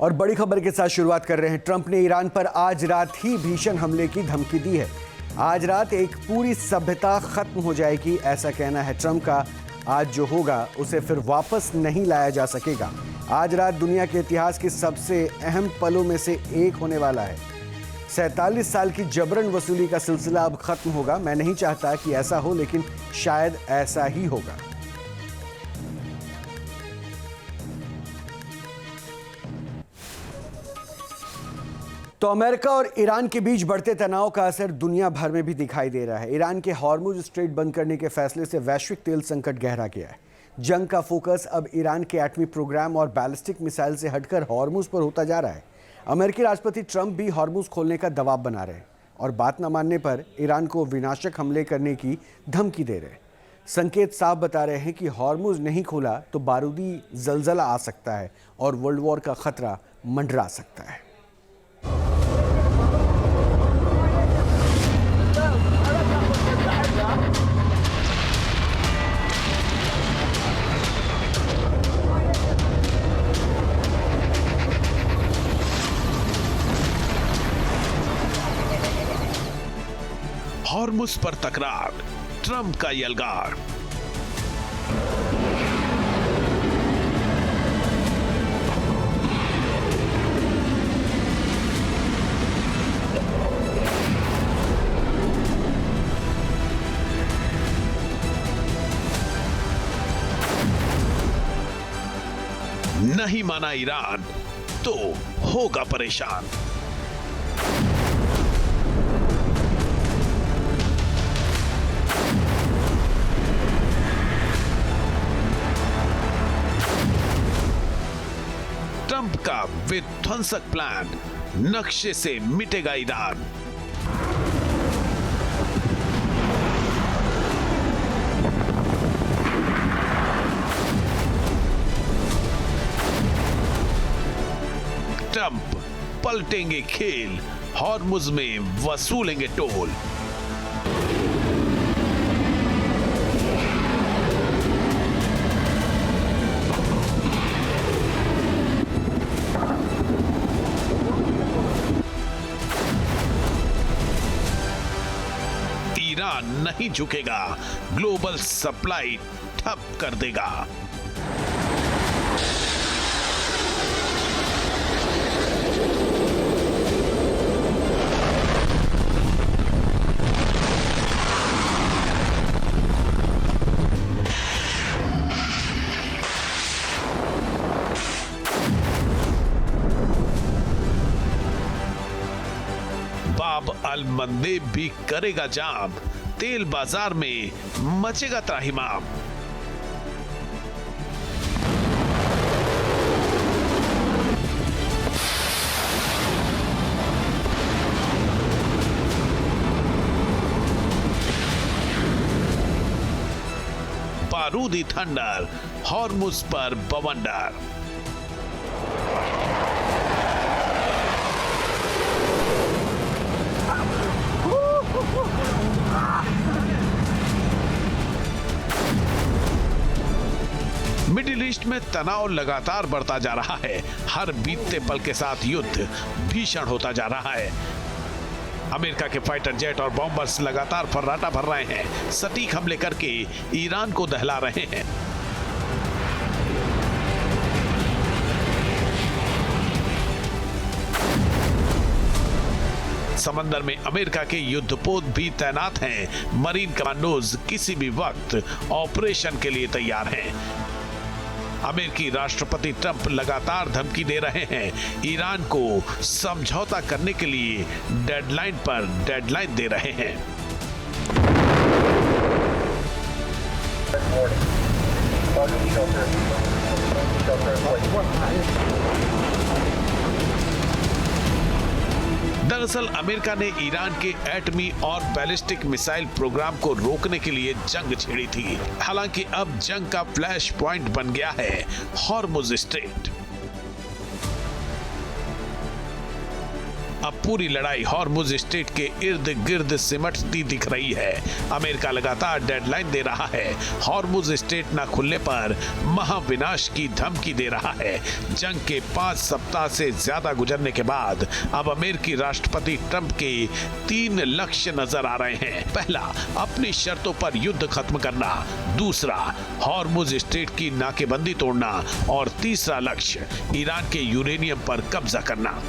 और बड़ी खबर के साथ शुरुआत कर रहे हैं। ट्रंप ने ईरान पर आज रात ही भीषण हमले की धमकी दी है। आज रात एक पूरी सभ्यता खत्म हो जाएगी, ऐसा कहना है ट्रंप का। आज जो होगा उसे फिर वापस नहीं लाया जा सकेगा। आज रात दुनिया के इतिहास के सबसे अहम पलों में से एक होने वाला है। 47 साल की जबरन वसूली का सिलसिला अब खत्म होगा। मैं नहीं चाहता कि ऐसा हो, लेकिन शायद ऐसा ही होगा। तो अमेरिका और ईरान के बीच बढ़ते तनाव का असर दुनिया भर में भी दिखाई दे रहा है। ईरान के हॉर्मुज स्ट्रेट बंद करने के फैसले से वैश्विक तेल संकट गहरा गया है। जंग का फोकस अब ईरान के एटमी प्रोग्राम और बैलिस्टिक मिसाइल से हटकर हॉर्मुज पर होता जा रहा है। अमेरिकी राष्ट्रपति ट्रंप भी हॉर्मुज खोलने का दबाव बना रहे हैं और बात न मानने पर ईरान को विनाशक हमले करने की धमकी दे रहे हैं। संकेत साफ बता रहे हैं कि हॉर्मुज नहीं खोला तो बारूदी जलजला आ सकता है और वर्ल्ड वॉर का खतरा मंडरा सकता है। हॉर्मुज पर तकरार, ट्रंप का यलगार। नहीं माना ईरान तो होगा परेशान। ट्रंप का विध्वंसक प्लान, नक्शे से मिटेगा ईरान। ट्रंप पलटेंगे खेल, हॉर्मुज में वसूलेंगे टोल। ईरान नहीं झुकेगा, ग्लोबल सप्लाई ठप कर देगा। बाब अल मंदेब भी करेगा जाम, तेल बाजार में मचेगा त्राहिमाम। बारूदी थंडर, हॉर्मुज पर बवंडर। मिडिल ईस्ट में तनाव लगातार बढ़ता जा रहा है। हर बीतते पल के साथ युद्ध भीषण होता जा रहा है। अमेरिका के फाइटर जेट और बॉम्बर्स लगातार फर्राटा भर रहे हैं, सटीक हमले करके ईरान को दहला रहे हैं। समंदर में अमेरिका के युद्धपोत भी तैनात हैं। मरीन कमांडोज किसी भी वक्त ऑपरेशन के लिए तैयार हैं। अमेरिकी राष्ट्रपति ट्रंप लगातार धमकी दे रहे हैं। ईरान को समझौता करने के लिए डेडलाइन पर डेडलाइन दे रहे हैं। दरअसल अमेरिका ने ईरान के एटमी और बैलिस्टिक मिसाइल प्रोग्राम को रोकने के लिए जंग छेड़ी थी। हालांकि अब जंग का फ्लैश पॉइंट बन गया है हॉर्मुज स्ट्रेट। अब पूरी लड़ाई हॉर्मुज स्ट्रेट के इर्द गिर्द सिमटती दिख रही है। अमेरिका लगातार डेडलाइन दे रहा है। हॉर्मुज स्ट्रेट न खुलने पर महाविनाश की धमकी दे रहा है। जंग के 5 सप्ताह से ज्यादा गुजरने के बाद अब अमेरिकी राष्ट्रपति ट्रंप के 3 लक्ष्य नजर आ रहे हैं। पहला, अपनी शर्तों पर युद्ध खत्म करना। दूसरा, हॉर्मुज स्ट्रेट की नाकेबंदी तोड़ना। और तीसरा लक्ष्य, ईरान के यूरेनियम पर कब्जा करना।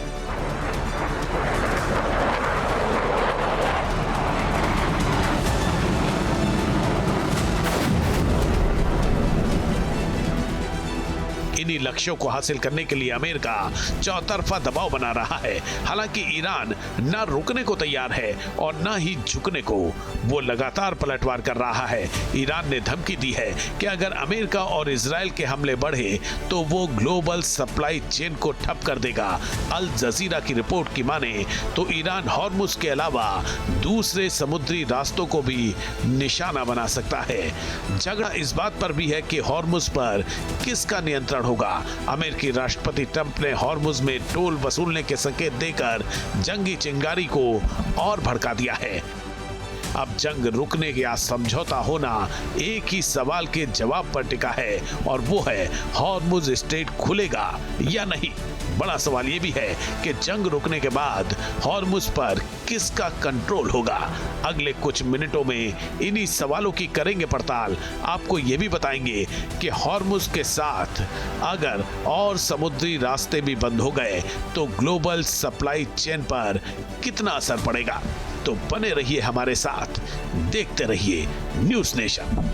इन्हीं लक्ष्यों को हासिल करने के लिए अमेरिका चौतरफा दबाव बना रहा है। हालांकि ईरान न रुकने को तैयार है और न ही झुकने को। वो लगातार पलटवार कर रहा है। ईरान ने धमकी दी है कि अगर अमेरिका और इजराइल के हमले बढ़े तो वो ग्लोबल सप्लाई चेन को ठप कर देगा। अल जजीरा की रिपोर्ट की माने तो ईरान हॉर्मुज के अलावा दूसरे समुद्री रास्तों को भी निशाना बना सकता है। झगड़ा इस बात पर भी है कि हॉर्मुज पर किसका नियंत्रण होगा। अमेरिकी राष्ट्रपति ट्रंप ने हॉर्मुज में टोल वसूलने के संकेत देकर जंगी चिंगारी को और भड़का दिया है। अब जंग रुकने या समझौता होना एक ही सवाल के जवाब पर टिका है और वो है हॉर्मुज स्ट्रेट खुलेगा या नहीं। बड़ा सवाल ये भी है कि जंग रुकने के बाद हॉर्मुज पर किसका कंट्रोल होगा। अगले कुछ मिनटों में इन्हीं सवालों की करेंगे पड़ताल। आपको ये भी बताएंगे कि हॉर्मुज के साथ अगर और समुद्री रास्ते भी बंद हो गए तो ग्लोबल सप्लाई चेन पर कितना असर पड़ेगा। तो बने रहिए हमारे साथ, देखते रहिए न्यूज़ नेशन।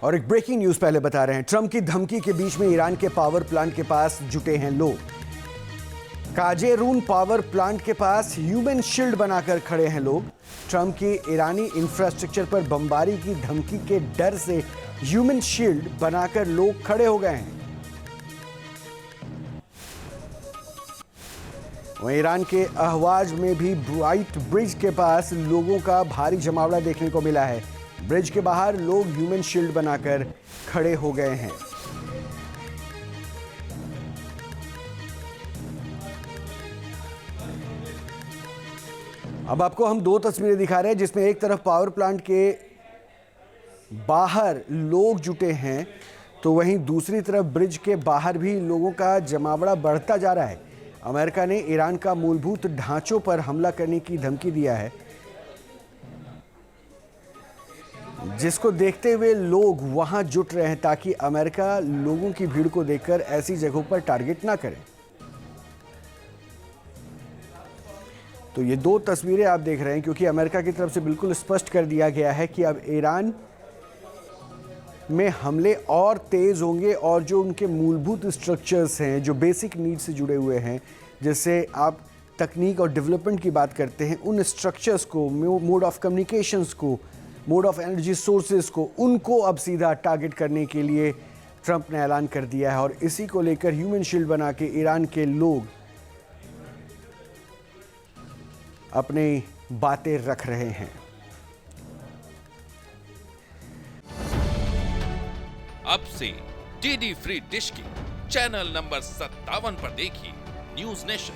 और एक ब्रेकिंग न्यूज पहले बता रहे हैं। ट्रंप की धमकी के बीच में ईरान के पावर प्लांट के पास जुटे हैं लोग। काजेरून पावर प्लांट के पास ह्यूमन शील्ड बनाकर खड़े हैं लोग। ट्रंप की ईरानी इंफ्रास्ट्रक्चर पर बमबारी की धमकी के डर से ह्यूमन शील्ड बनाकर लोग खड़े हो गए हैं। वहीं ईरान के अहवाज में भी व्हाइट ब्रिज के पास लोगों का भारी जमावड़ा देखने को मिला है। ब्रिज के बाहर लोग ह्यूमन शील्ड बनाकर खड़े हो गए हैं। अब आपको हम 2 तस्वीरें दिखा रहे हैं जिसमें एक तरफ पावर प्लांट के बाहर लोग जुटे हैं तो वहीं दूसरी तरफ ब्रिज के बाहर भी लोगों का जमावड़ा बढ़ता जा रहा है। अमेरिका ने ईरान का मूलभूत ढांचों पर हमला करने की धमकी दिया है, जिसको देखते हुए लोग वहां जुट रहे हैं ताकि अमेरिका लोगों की भीड़ को देखकर ऐसी जगहों पर टारगेट ना करे। तो ये 2 तस्वीरें आप देख रहे हैं क्योंकि अमेरिका की तरफ से बिल्कुल स्पष्ट कर दिया गया है कि अब ईरान में हमले और तेज होंगे और जो उनके मूलभूत स्ट्रक्चर्स हैं, जो बेसिक नीड से जुड़े हुए हैं, जैसे आप तकनीक और डेवलपमेंट की बात करते हैं, उन स्ट्रक्चर्स को, मोड ऑफ कम्युनिकेशंस को, मोड ऑफ एनर्जी सोर्सेज को, उनको अब सीधा टारगेट करने के लिए ट्रंप ने ऐलान कर दिया है। और इसी को लेकर ह्यूमन शील्ड बना के ईरान के लोग अपनी बातें रख रहे हैं। अब से डीडी फ्री डिश की चैनल नंबर 57 पर देखिए न्यूज़ नेशन।